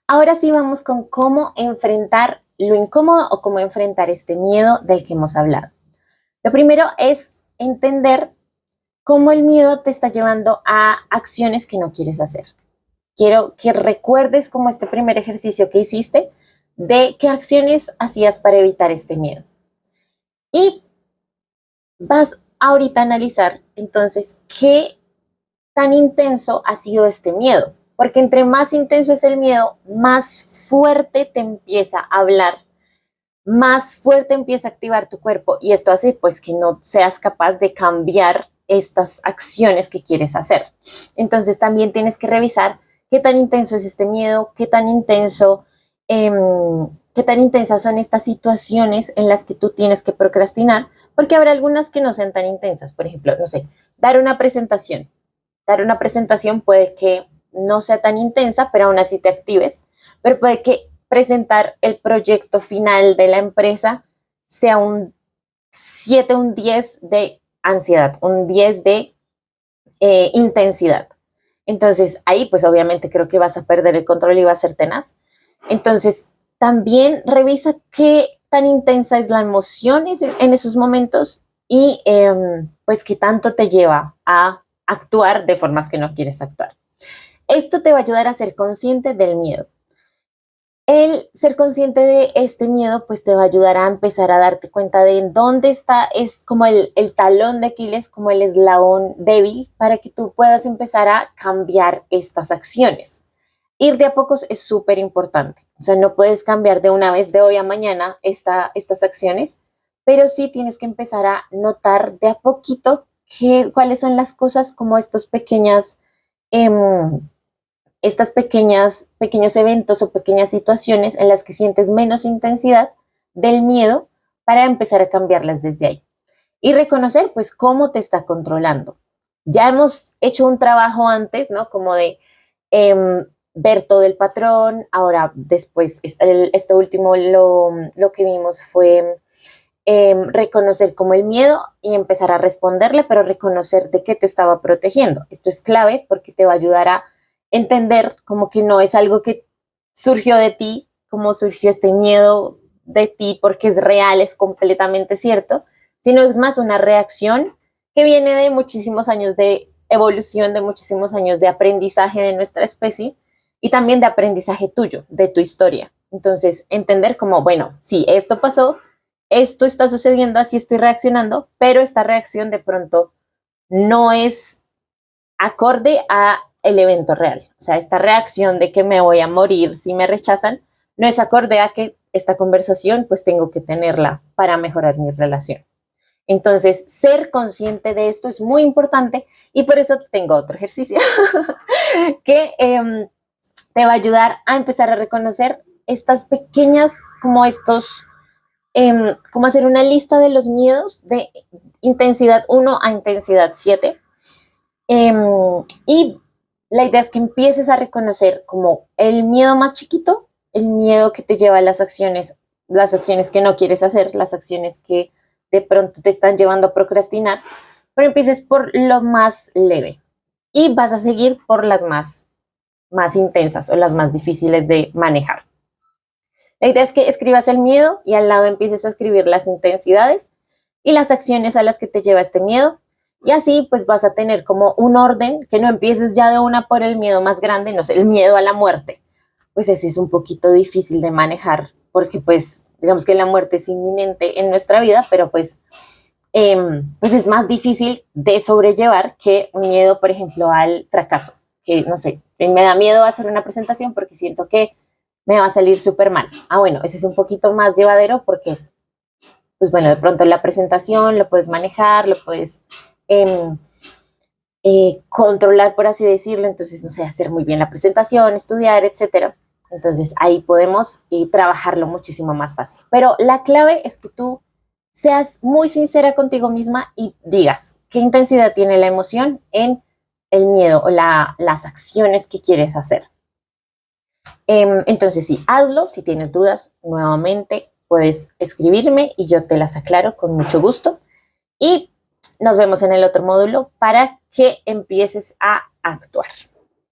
Ahora sí vamos con cómo enfrentar lo incómodo o cómo enfrentar este miedo del que hemos hablado. Lo primero es entender cómo el miedo te está llevando a acciones que no quieres hacer. Quiero que recuerdes como este primer ejercicio que hiciste de qué acciones hacías para evitar este miedo. Y vas ahorita a analizar entonces qué tan intenso ha sido este miedo. Porque entre más intenso es el miedo, más fuerte te empieza a hablar, más fuerte empieza a activar tu cuerpo y esto hace pues que no seas capaz de cambiar estas acciones que quieres hacer. Entonces también tienes que revisar qué tan intenso es este miedo, qué tan intensas son estas situaciones en las que tú tienes que procrastinar, porque habrá algunas que no sean tan intensas. Por ejemplo, no sé, dar una presentación. Dar una presentación puede que no sea tan intensa, pero aún así te actives, pero puede que presentar el proyecto final de la empresa sea un 7, un 10 de ansiedad, un 10 de intensidad. Entonces ahí pues obviamente creo que vas a perder el control y va a ser tenaz. Entonces también revisa qué tan intensa es la emoción en esos momentos y pues qué tanto te lleva a actuar de formas que no quieres actuar. Esto te va a ayudar a ser consciente del miedo. El ser consciente de este miedo, pues te va a ayudar a empezar a darte cuenta de en dónde está, es como el talón de Aquiles, como el eslabón débil, para que tú puedas empezar a cambiar estas acciones. Ir de a pocos es súper importante. O sea, no puedes cambiar de una vez de hoy a mañana estas acciones, pero sí tienes que empezar a notar de a poquito cuáles son las cosas como estas pequeños eventos o pequeñas situaciones en las que sientes menos intensidad del miedo para empezar a cambiarlas desde ahí. Y reconocer, pues, cómo te está controlando. Ya hemos hecho un trabajo antes, ¿no? Como de ver todo el patrón. Ahora, después, este último lo que vimos fue reconocer como el miedo y empezar a responderle, pero reconocer de qué te estaba protegiendo. Esto es clave porque te va a ayudar a entender como que no es algo que surgió de ti, como surgió este miedo de ti porque es real, es completamente cierto, sino es más una reacción que viene de muchísimos años de evolución, de muchísimos años de aprendizaje de nuestra especie y también de aprendizaje tuyo, de tu historia. Entonces, entender como, bueno, sí, esto pasó, esto está sucediendo, así estoy reaccionando, pero esta reacción de pronto no es acorde a el evento real. O sea, esta reacción de que me voy a morir si me rechazan, no es acorde a que esta conversación pues tengo que tenerla para mejorar mi relación. Entonces, ser consciente de esto es muy importante y por eso tengo otro ejercicio que te va a ayudar a empezar a reconocer estas pequeñas, como hacer una lista de los miedos de intensidad 1 a intensidad 7. Y la idea es que empieces a reconocer como el miedo más chiquito, el miedo que te lleva a las acciones que no quieres hacer, las acciones que de pronto te están llevando a procrastinar, pero empieces por lo más leve y vas a seguir por las más intensas o las más difíciles de manejar. La idea es que escribas el miedo y al lado empieces a escribir las intensidades y las acciones a las que te lleva este miedo. Y así pues vas a tener como un orden, que no empieces ya de una por el miedo más grande, no sé, el miedo a la muerte. Pues ese es un poquito difícil de manejar porque pues digamos que la muerte es inminente en nuestra vida, pero pues es más difícil de sobrellevar que un miedo, por ejemplo, al fracaso, que no sé, me da miedo hacer una presentación porque siento que me va a salir súper mal. Ah, bueno, ese es un poquito más llevadero porque, pues bueno, de pronto la presentación lo puedes manejar, lo puedes eh, controlar, por así decirlo, entonces, no sé, hacer muy bien la presentación, estudiar, etcétera. Entonces, ahí podemos trabajarlo muchísimo más fácil. Pero la clave es que tú seas muy sincera contigo misma y digas qué intensidad tiene la emoción en el miedo o las acciones que quieres hacer. Entonces, sí, hazlo. Si tienes dudas, nuevamente puedes escribirme y yo te las aclaro con mucho gusto. Y nos vemos en el otro módulo para que empieces a actuar.